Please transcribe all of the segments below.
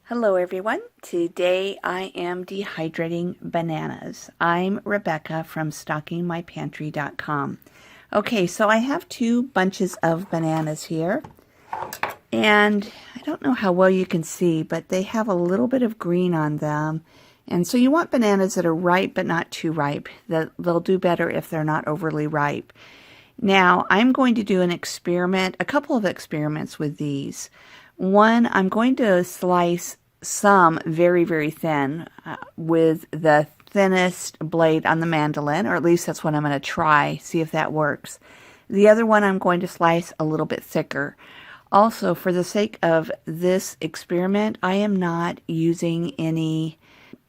Hello everyone. Today I am dehydrating bananas. I'm Rebecca from stockingmypantry.com. Okay, so I have two bunches of bananas here, and I don't know how well you can see, but they have a little bit of green on them. And so you want bananas that are ripe but not too ripe. They'll do better if they're not overly ripe. Now I'm going to do an experiment, a couple of experiments with these. One, I'm going to slice some very, very thin with the thinnest blade on the mandolin, or at least that's what I'm going to try, see if that works. The other one I'm going to slice a little bit thicker. Also, for the sake of this experiment, I am not using any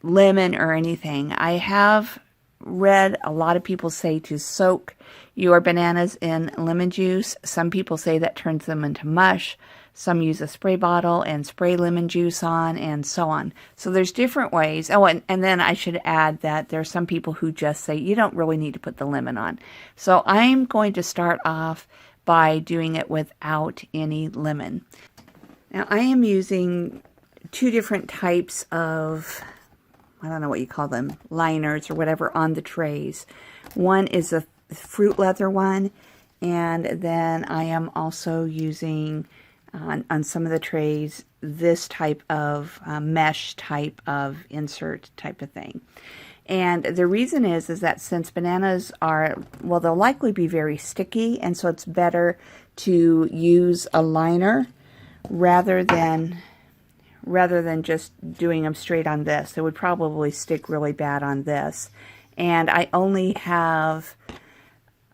lemon or anything. I have read a lot of people say to soak your bananas in lemon juice. Some people say that turns them into mush. Some use a spray bottle and spray lemon juice on, and so on. So there's different ways. Oh, and then I should add that there are some people who just say you don't really need to put the lemon on. So I'm going to start off by doing it without any lemon. Now I am using two different types of, I don't know what you call them, liners or whatever on the trays. One is a fruit leather one, and then I am also using on some of the trays this type of mesh type of insert type of thing. And the reason is that since bananas are, well, they'll likely be very sticky, and so it's better to use a liner rather than just doing them straight on this. It would probably stick really bad on this. And I only have,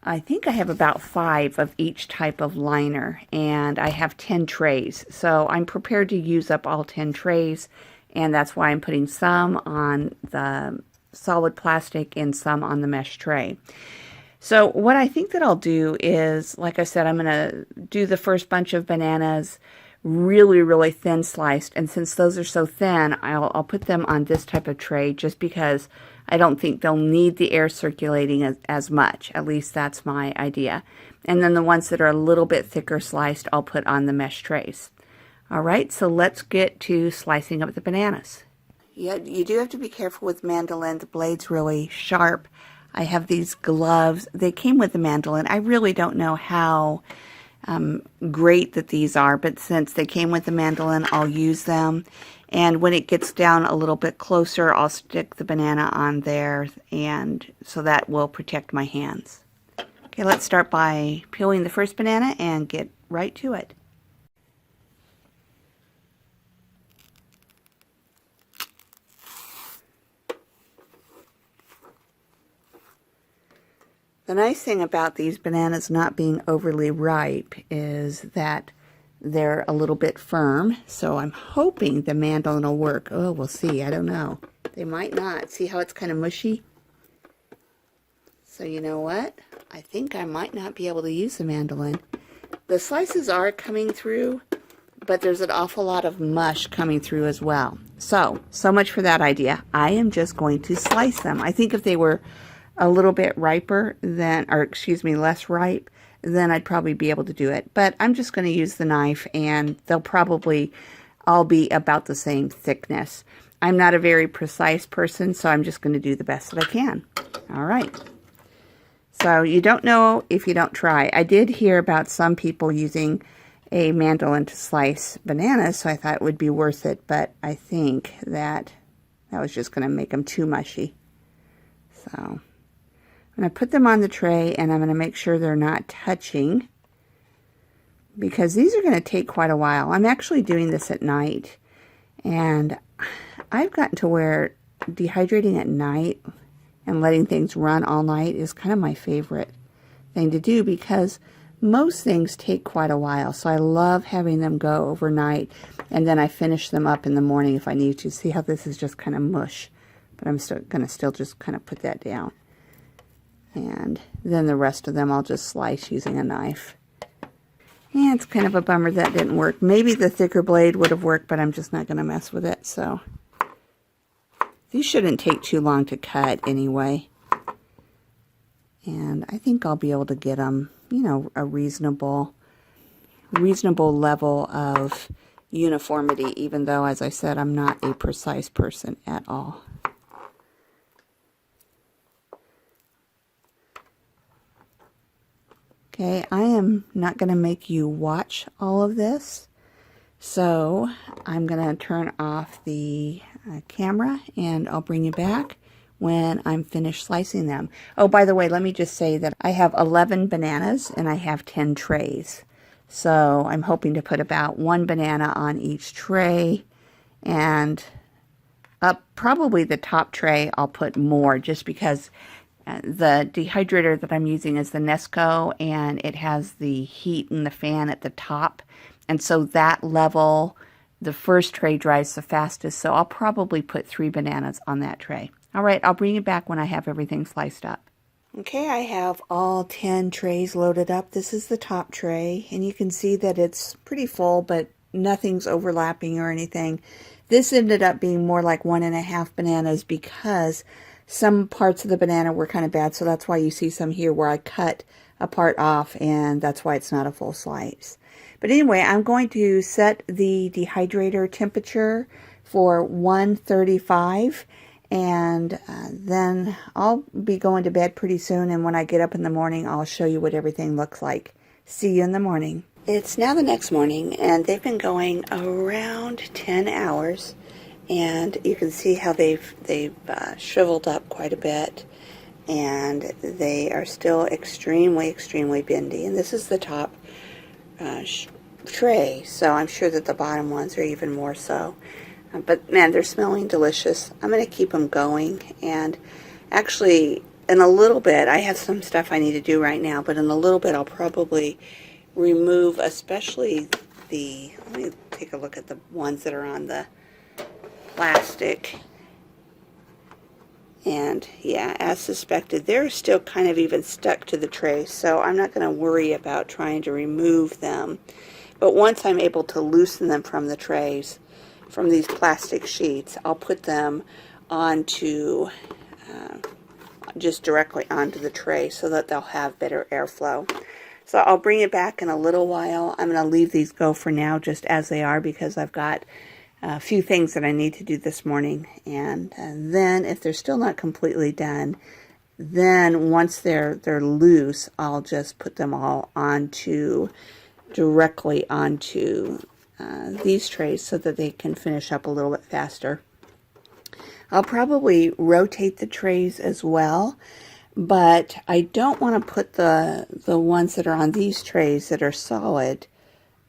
I think I have about 5 of each type of liner, and I have 10 trays. So I'm prepared to use up all 10 trays, and that's why I'm putting some on the solid plastic and some on the mesh tray. So what I think that I'll do is, like I said, I'm going to do the first bunch of bananas really, really thin sliced, and since those are so thin, I'll put them on this type of tray just because I don't think they'll need the air circulating as much. At least that's my idea. And then the ones that are a little bit thicker sliced, I'll put on the mesh trays. All right, so let's get to slicing up the bananas. Yeah, you do have to be careful with mandolin. The blade's really sharp. I have these gloves. They came with the mandolin. I really don't know how great that these are, but since they came with the mandolin, I'll use them. And when it gets down a little bit closer, I'll stick the banana on there, and so that will protect my hands. Okay, let's start by peeling the first banana and get right to it. The nice thing about these bananas not being overly ripe is that they're a little bit firm, so I'm hoping the mandolin will work. Oh, we'll see. I don't know. They might not. See how it's kind of mushy? So you know what? I think I might not be able to use the mandolin. The slices are coming through, but there's an awful lot of mush coming through as well. So much for that idea. I am just going to slice them. I think if they were a little bit riper than, or excuse me, less ripe, then I'd probably be able to do it. But I'm just going to use the knife, and they'll probably all be about the same thickness. I'm not a very precise person, so I'm just going to do the best that I can. All right. So you don't know if you don't try. I did hear about some people using a mandolin to slice bananas, so I thought it would be worth it, but I think that was just going to make them too mushy. So I'm going to put them on the tray, and I'm going to make sure they're not touching, because these are going to take quite a while. I'm actually doing this at night, and I've gotten to where dehydrating at night and letting things run all night is kind of my favorite thing to do, because most things take quite a while. So I love having them go overnight, and then I finish them up in the morning if I need to. See how this is just kind of mush, but I'm still going to just kind of put that down. And then the rest of them I'll just slice using a knife. Yeah, it's kind of a bummer that didn't work. Maybe the thicker blade would have worked, but I'm just not going to mess with it. So these shouldn't take too long to cut anyway. And I think I'll be able to get them, you know, a reasonable level of, uniformity, even though, as I said, I'm not a precise person at all. Okay, I am not going to make you watch all of this, so I'm going to turn off the camera, and I'll bring you back when I'm finished slicing them. Oh, by the way, let me just say that I have 11 bananas and I have 10 trays. So I'm hoping to put about 1 banana on each tray, and up probably the top tray I'll put more, just because the dehydrator that I'm using is the Nesco, and it has the heat and the fan at the top, and so that level, the first tray dries the fastest, so I'll probably put 3 bananas on that tray. All right, I'll bring you back when I have everything sliced up. Okay, I have all 10 trays loaded up. This is the top tray, and you can see that it's pretty full, but nothing's overlapping or anything. This ended up being more like 1.5 bananas because some parts of the banana were kind of bad, so that's why you see some here where I cut a part off, and that's why it's not a full slice. But anyway, I'm going to set the dehydrator temperature for 135, and then I'll be going to bed pretty soon, and when I get up in the morning, I'll show you what everything looks like. See you in the morning. It's now the next morning, and they've been going around 10 hours. And you can see how they've shriveled up quite a bit, and they are still extremely bendy. And this is the top tray, so I'm sure that the bottom ones are even more so. But man, they're smelling delicious. I'm going to keep them going, and actually in a little bit, I have some stuff I need to do right now, but in a little bit I'll probably remove, especially let me take a look at the ones that are on the plastic, and yeah, as suspected, they're still kind of even stuck to the tray, so I'm not going to worry about trying to remove them. But once I'm able to loosen them from the trays, from these plastic sheets, I'll put them onto just directly onto the tray so that they'll have better airflow. So I'll bring it back in a little while. I'm going to leave these go for now just as they are, because I've got a few things that I need to do this morning, and then if they're still not completely done, then once they're loose, I'll just put them all directly onto these trays so that they can finish up a little bit faster. I'll probably rotate the trays as well, but I don't want to put the ones that are on these trays that are solid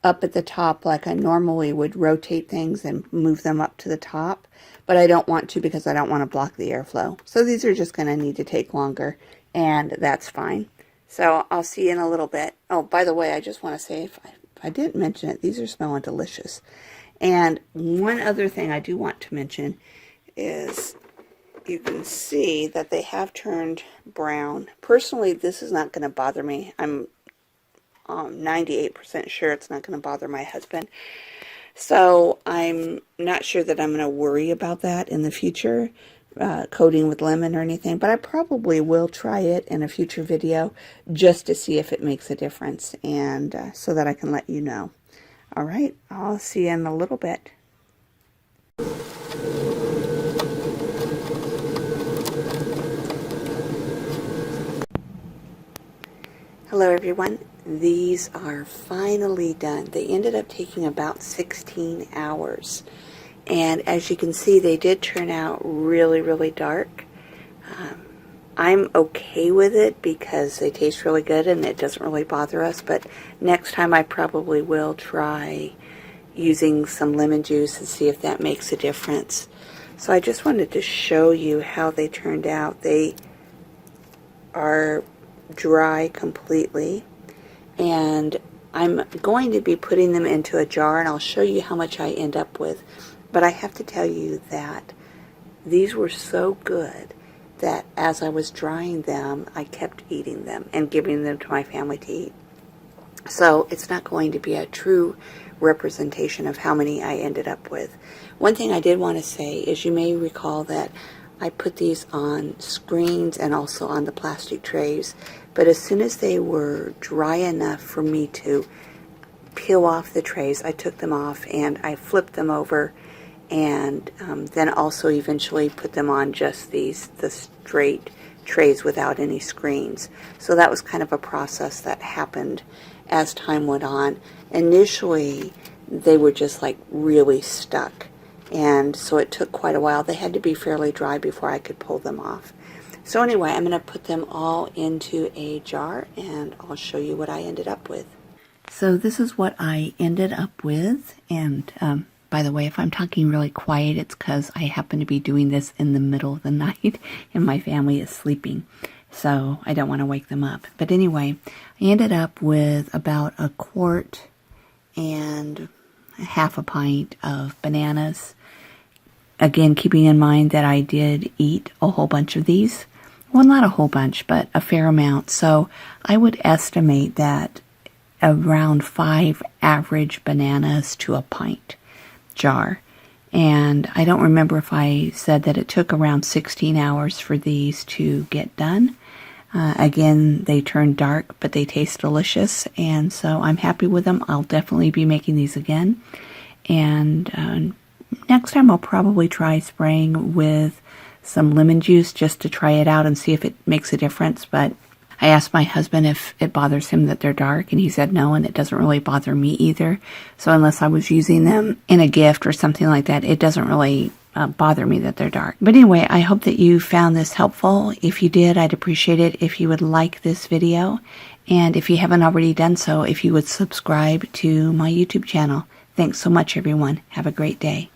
up at the top like I normally would rotate things and move them up to the top, but I don't want to because I don't want to block the airflow. So these are just going to need to take longer, and that's fine. So I'll see you in a little bit. Oh, by the way, I just want to say, if I didn't mention it, these are smelling delicious. And one other thing I do want to mention is you can see that they have turned brown. Personally, this is not going to bother me. I'm 98% sure it's not going to bother my husband. So I'm not sure that I'm going to worry about that in the future, coating with lemon or anything, but I probably will try it in a future video just to see if it makes a difference, and so that I can let you know. All right, I'll see you in a little bit. Hello everyone. These are finally done. They ended up taking about 16 hours. And as you can see, they did turn out really dark. I'm okay with it because they taste really good and it doesn't really bother us. But next time I probably will try using some lemon juice and see if that makes a difference. So I just wanted to show you how they turned out. They are dry completely, and I'm going to be putting them into a jar, and I'll show you how much I end up with. But I have to tell you that these were so good that as I was drying them, I kept eating them and giving them to my family to eat. So it's not going to be a true representation of how many I ended up with. One thing I did want to say is, you may recall that I put these on screens and also on the plastic trays, but as soon as they were dry enough for me to peel off the trays. I took them off and I flipped them over, and then also eventually put them on just the straight trays without any screens. So that was kind of a process that happened as time went on. Initially, they were just like really stuck, and so it took quite a while. They had to be fairly dry before I could pull them off. So anyway, I'm going to put them all into a jar, and I'll show you what I ended up with. So this is what I ended up with, and by the way, if I'm talking really quiet, it's because I happen to be doing this in the middle of the night and my family is sleeping, so I don't want to wake them up. But anyway, I ended up with about a quart and half a pint of bananas. Again, keeping in mind that I did eat a whole bunch of these. Well, not a whole bunch, but a fair amount. So I would estimate that around 5 average bananas to a pint jar. And I don't remember if I said that it took around 16 hours for these to get done. Again, they turn dark, but they taste delicious, and so I'm happy with them. I'll definitely be making these again. And next time I'll probably try spraying with some lemon juice just to try it out and see if it makes a difference. But I asked my husband if it bothers him that they're dark, and he said no, and it doesn't really bother me either. So unless I was using them in a gift or something like that, it doesn't really bother me that they're dark. But anyway, I hope that you found this helpful. If you did, I'd appreciate it if you would like this video. And if you haven't already done so, if you would subscribe to my YouTube channel. Thanks so much, everyone. Have a great day.